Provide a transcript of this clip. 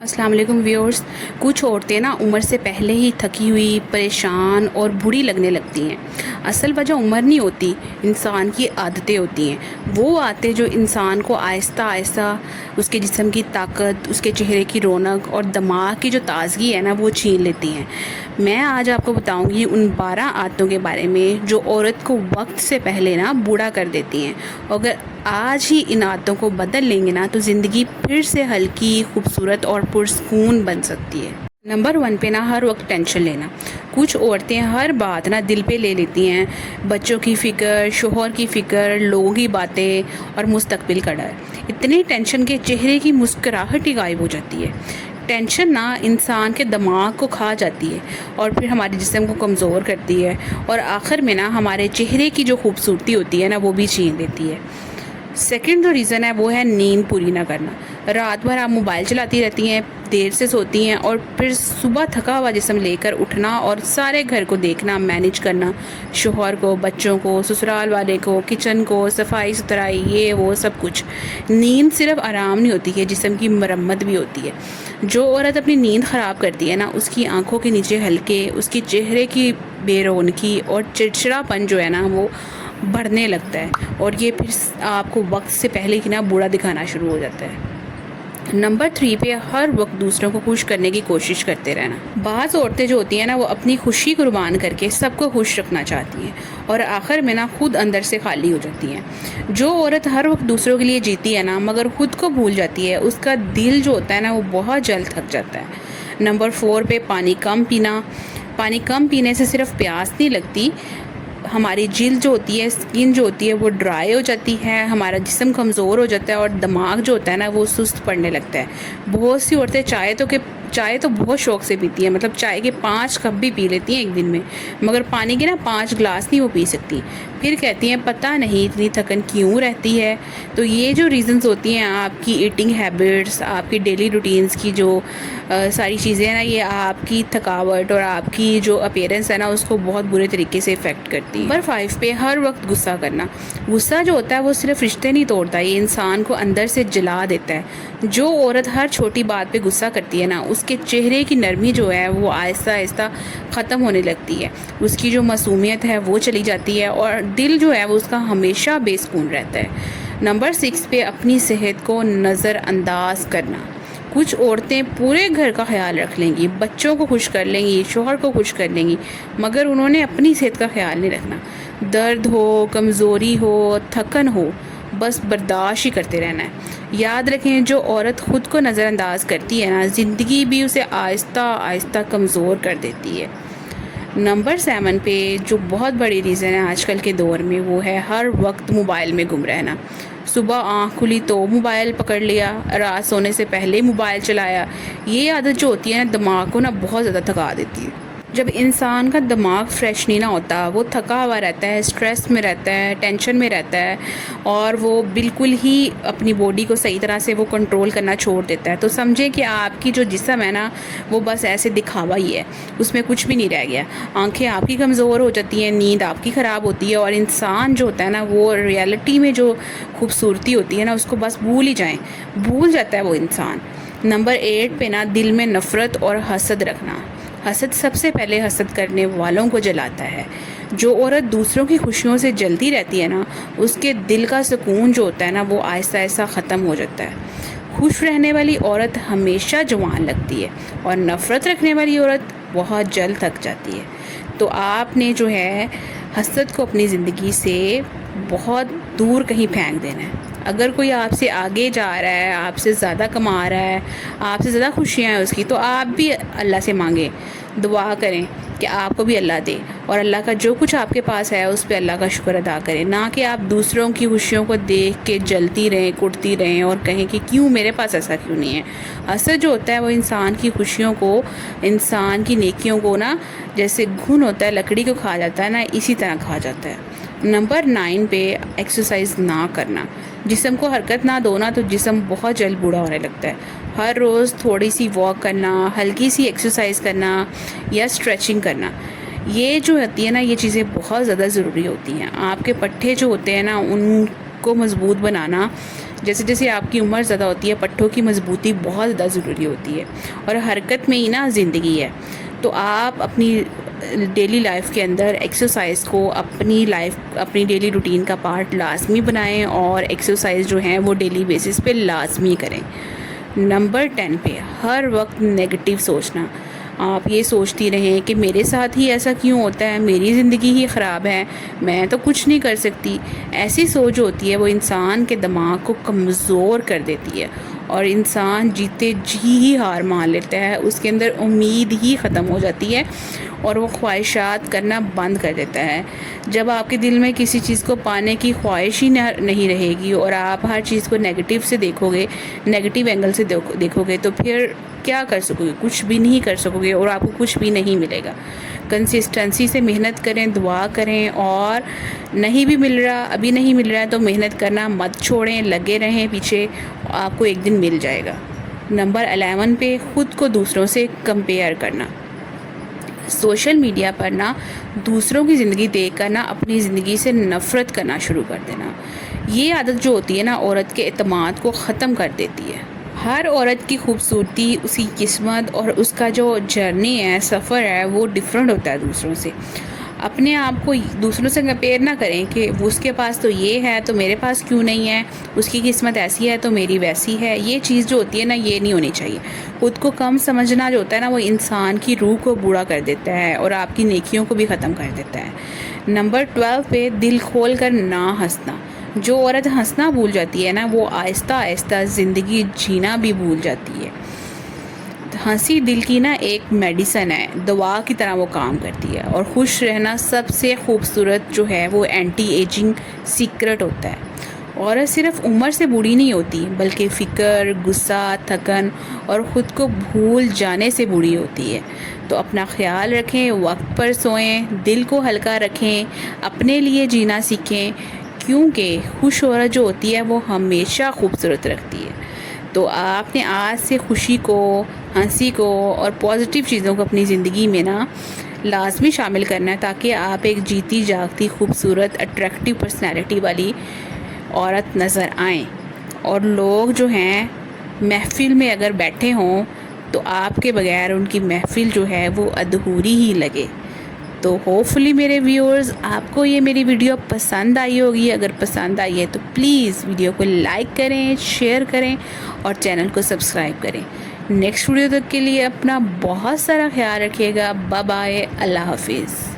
السلام علیکم ویورز. کچھ عورتیں نا عمر سے پہلے ہی تھکی ہوئی، پریشان اور بری لگنے لگتی ہیں. اصل وجہ عمر نہیں ہوتی، انسان کی عادتیں ہوتی ہیں. وہ عادتیں جو انسان کو آہستہ آہستہ اس کے جسم کی طاقت، اس کے چہرے کی رونق اور دماغ کی جو تازگی ہے نا وہ چھین لیتی ہیں. میں آج آپ کو بتاؤں گی ان 12 عادتوں کے بارے میں جو عورت کو وقت سے پہلے نا بوڑھا کر دیتی ہیں. اگر آج ہی ان عادتوں کو بدل لیں گے نا تو زندگی پھر سے ہلکی، خوبصورت اور پرسکون بن سکتی ہے. نمبر 1 پہ نا ہر وقت ٹینشن لینا. کچھ عورتیں ہر بات نا دل پہ لے لیتی ہیں. بچوں کی فکر، شوہر کی فکر، لوگوں کی باتیں اور مستقبل کا ڈر. اتنی ٹینشن کے چہرے کی مسکراہٹ ہی غائب ہو جاتی ہے. ٹینشن نا انسان کے دماغ کو کھا جاتی ہے اور پھر ہمارے جسم کو کمزور کرتی ہے اور آخر میں نا ہمارے چہرے کی جو خوبصورتی ہوتی ہے نا وہ بھی چھین دیتی ہے. سیکنڈ جو ریزن ہے وہ ہے نیند پوری نہ کرنا. رات بھر آپ موبائل چلاتی رہتی ہیں، دیر سے سوتی ہیں اور پھر صبح تھکا ہوا جسم لے کر اٹھنا اور سارے گھر کو دیکھنا، مینیج کرنا، شوہر کو، بچوں کو، سسرال والے کو، کچن کو، صفائی ستھرائی، یہ وہ سب کچھ. نیند صرف آرام نہیں ہوتی ہے، جسم کی مرمت بھی ہوتی ہے. جو عورت اپنی نیند خراب کرتی ہے نا اس کی آنکھوں کے نیچے ہلکے، اس کی چہرے کی بے رونقی اور چڑچڑا پن جو ہے نا وہ بڑھنے لگتا ہے اور یہ پھر آپ کو وقت سے پہلے ہی نا بوڑھا دکھانا شروع ہو جاتا ہے. نمبر 3 پہ ہر وقت دوسروں کو خوش کرنے کی کوشش کرتے رہنا. بعض عورتیں جو ہوتی ہیں نا وہ اپنی خوشی قربان کر کے سب کو خوش رکھنا چاہتی ہیں اور آخر میں نا خود اندر سے خالی ہو جاتی ہیں. جو عورت ہر وقت دوسروں کے لیے جیتی ہے نا مگر خود کو بھول جاتی ہے، اس کا دل جو ہوتا ہے نا وہ بہت جلد تھک جاتا ہے. نمبر 4 پہ پانی کم پینا. پانی کم پینے سے صرف پیاس نہیں لگتی، ہماری جلد جو ہوتی ہے، اسکن جو ہوتی ہے وہ ڈرائی ہو جاتی ہے، ہمارا جسم کمزور ہو جاتا ہے اور دماغ جو ہوتا ہے نا وہ سست پڑنے لگتا ہے. بہت سی عورتیں چائے تو بہت شوق سے پیتی ہیں، مطلب چائے کے 5 کپ بھی پی لیتی ہیں ایک دن میں، مگر پانی کے نا 5 گلاس نہیں وہ پی سکتی. پھر کہتی ہیں پتہ نہیں اتنی تھکن کیوں رہتی ہے. تو یہ جو ریزنز ہوتی ہیں آپ کی ایٹنگ ہیبٹس، آپ کی ڈیلی روٹینز کی جو ساری چیزیں ہیں نا یہ آپ کی تھکاوٹ اور آپ کی جو اپیرنس ہے نا اس کو بہت برے طریقے سے افیکٹ کرتی ہے. نمبر 5 پہ ہر وقت غصہ کرنا. غصہ جو ہوتا ہے وہ صرف رشتے نہیں توڑتا، یہ انسان کو اندر سے جلا دیتا ہے. جو عورت ہر چھوٹی بات پہ غصہ کرتی ہے نا اس کے چہرے کی نرمی جو ہے وہ آہستہ آہستہ ختم ہونے لگتی ہے، اس کی جو معصومیت ہے وہ چلی جاتی ہے اور دل جو ہے وہ اس کا ہمیشہ بے سکون رہتا ہے. نمبر 6 پہ اپنی صحت کو نظر انداز کرنا. کچھ عورتیں پورے گھر کا خیال رکھ لیں گی، بچوں کو خوش کر لیں گی، شوہر کو خوش کر لیں گی، مگر انہوں نے اپنی صحت کا خیال نہیں رکھنا. درد ہو، کمزوری ہو، تھکن ہو، بس برداشت ہی کرتے رہنا ہے. یاد رکھیں جو عورت خود کو نظر انداز کرتی ہے نا زندگی بھی اسے آہستہ آہستہ کمزور کر دیتی ہے. نمبر 7 پہ جو بہت بڑی ریزن ہے آج کل کے دور میں وہ ہے ہر وقت موبائل میں گم رہنا. صبح آنکھ کھلی تو موبائل پکڑ لیا، رات سونے سے پہلے موبائل چلایا. یہ عادت جو ہوتی ہے نا دماغ کو نا بہت زیادہ تھکا دیتی ہے. جب انسان کا دماغ فریش نہیں نہ ہوتا، وہ تھکا ہوا رہتا ہے، اسٹریس میں رہتا ہے، ٹینشن میں رہتا ہے اور وہ بالکل ہی اپنی باڈی کو صحیح طرح سے وہ کنٹرول کرنا چھوڑ دیتا ہے. تو سمجھیں کہ آپ کی جو جسم ہے نا وہ بس ایسے دکھاوا ہی ہے، اس میں کچھ بھی نہیں رہ گیا. آنکھیں آپ کی کمزور ہو جاتی ہیں، نیند آپ کی خراب ہوتی ہے اور انسان جو ہوتا ہے نا وہ ریئلٹی میں جو خوبصورتی ہوتی ہے نا اس کو بس بھول جاتا ہے وہ انسان. نمبر 8 پہ نا دل میں نفرت اور حسد رکھنا. حسد سب سے پہلے حسد کرنے والوں کو جلاتا ہے. جو عورت دوسروں کی خوشیوں سے جلتی رہتی ہے نا اس کے دل کا سکون جو ہوتا ہے نا وہ آہستہ آہستہ ختم ہو جاتا ہے. خوش رہنے والی عورت ہمیشہ جوان لگتی ہے اور نفرت رکھنے والی عورت بہت جلد تھک جاتی ہے. تو آپ نے جو ہے حسد کو اپنی زندگی سے بہت دور کہیں پھینک دینا ہے. اگر کوئی آپ سے آگے جا رہا ہے، آپ سے زیادہ کما رہا ہے، آپ سے زیادہ خوشیاں ہیں اس کی، تو آپ بھی اللہ سے مانگیں، دعا کریں کہ آپ کو بھی اللہ دے اور اللہ کا جو کچھ آپ کے پاس ہے اس پہ اللہ کا شکر ادا کریں، نہ کہ آپ دوسروں کی خوشیوں کو دیکھ کے جلتی رہیں، کٹتی رہیں اور کہیں کہ کیوں میرے پاس ایسا کیوں نہیں ہے. حسد جو ہوتا ہے وہ انسان کی خوشیوں کو، انسان کی نیکیوں کو نا جیسے گھن ہوتا ہے لکڑی کو کھا جاتا ہے نا اسی طرح کھا جاتا ہے. نمبر 9 پہ ایکسرسائز نہ کرنا. جسم کو حرکت نہ دو نا تو جسم بہت جلد بوڑھا ہونے لگتا ہے. ہر روز تھوڑی سی واک کرنا، ہلکی سی ایکسرسائز کرنا یا اسٹریچنگ کرنا، یہ جو ہوتی ہے نا یہ چیزیں بہت زیادہ ضروری ہوتی ہیں. آپ کے پٹھے جو ہوتے ہیں نا ان کو مضبوط بنانا جیسے جیسے آپ کی عمر زیادہ ہوتی ہے پٹھوں کی مضبوطی بہت زیادہ ضروری ہوتی ہے، اور حرکت میں ہی نا زندگی ہے۔ تو آپ اپنی ڈیلی لائف کے اندر ایکسرسائز کو اپنی ڈیلی روٹین کا پارٹ لازمی بنائیں، اور ایکسرسائز جو ہیں وہ ڈیلی بیسس پہ لازمی کریں۔ نمبر 10 پہ ہر وقت نگیٹو سوچنا۔ آپ یہ سوچتی رہیں کہ میرے ساتھ ہی ایسا کیوں ہوتا ہے، میری زندگی ہی خراب ہے، میں تو کچھ نہیں کر سکتی۔ ایسی سوچ ہوتی ہے وہ انسان کے دماغ کو کمزور کر دیتی ہے، اور انسان جیتے جی ہی ہار مان لیتا ہے، اس کے اندر امید ہی ختم ہو جاتی ہے، اور وہ خواہشات کرنا بند کر دیتا ہے۔ جب آپ کے دل میں کسی چیز کو پانے کی خواہش ہی نہیں رہے گی، اور آپ ہر چیز کو نیگیٹو سے دیکھو گے، نیگیٹو اینگل سے دیکھو گے، تو پھر کیا کر سکو گے؟ کچھ بھی نہیں کر سکو گے، اور آپ کو کچھ بھی نہیں ملے گا۔ کنسسٹنسی سے محنت کریں، دعا کریں، اور نہیں بھی مل رہا، ابھی نہیں مل رہا ہے تو محنت کرنا مت چھوڑیں، لگے رہیں پیچھے، آپ کو ایک دن مل جائے گا۔ نمبر 11 پہ خود کو دوسروں سے کمپیئر کرنا۔ سوشل میڈیا پر نا دوسروں کی زندگی دیکھ کر نا اپنی زندگی سے نفرت کرنا شروع کر دینا۔ یہ عادت جو ہوتی ہے نا عورت کے اعتماد کو ختم کر دیتی ہے۔ ہر عورت کی خوبصورتی، اس کی قسمت اور اس کا جو جرنی ہے، سفر ہے، وہ ڈیفرنٹ ہوتا ہے دوسروں سے۔ اپنے آپ کو دوسروں سے کمپیئر نہ کریں کہ اس کے پاس تو یہ ہے تو میرے پاس کیوں نہیں ہے، اس کی قسمت ایسی ہے تو میری ویسی ہے۔ یہ چیز جو ہوتی ہے نا یہ نہیں ہونی چاہیے۔ خود کو کم سمجھنا جو ہوتا ہے نا وہ انسان کی روح کو بوڑھا کر دیتا ہے، اور آپ کی نیکیوں کو بھی ختم کر دیتا ہے۔ نمبر 12 پہ دل کھول کر نہ ہنسنا۔ جو عورت ہنسنا بھول جاتی ہے نا وہ آہستہ آہستہ زندگی جینا بھی بھول جاتی ہے۔ ہنسی دل کی نا ایک میڈیسن ہے، دوا کی طرح وہ کام کرتی ہے، اور خوش رہنا سب سے خوبصورت جو ہے وہ اینٹی ایجنگ سیکرٹ ہوتا ہے۔ عورت صرف عمر سے بوڑھی نہیں ہوتی بلکہ فکر، غصہ، تھکن اور خود کو بھول جانے سے بوڑھی ہوتی ہے۔ تو اپنا خیال رکھیں، وقت پر سوئیں، دل کو ہلکا رکھیں، اپنے لیے جینا سیکھیں، کیونکہ خوش عورت جو ہوتی ہے وہ ہمیشہ خوبصورت رکھتی ہے۔ تو آپ نے آج سے خوشی کو، ہنسی کو اور پازیٹیو چیزوں کو اپنی زندگی میں نا لازمی شامل کرنا ہے، تاکہ آپ ایک جیتی جاگتی خوبصورت اٹریکٹیو پرسنالٹی والی عورت نظر آئیں، اور لوگ جو ہیں محفل میں اگر بیٹھے ہوں تو آپ کے بغیر ان کی محفل جو ہے وہ ادھوری ہی لگے۔ تو ہوپفلی میرے ویورز آپ کو یہ میری ویڈیو پسند آئی ہوگی۔ اگر پسند آئی ہے تو پلیز ویڈیو کو لائک کریں، شیئر کریں اور چینل کو سبسکرائب کریں۔ نیکسٹ ویڈیو تک کے لیے اپنا بہت سارا خیال رکھیے گا۔ بائے بائے، اللہ حافظ۔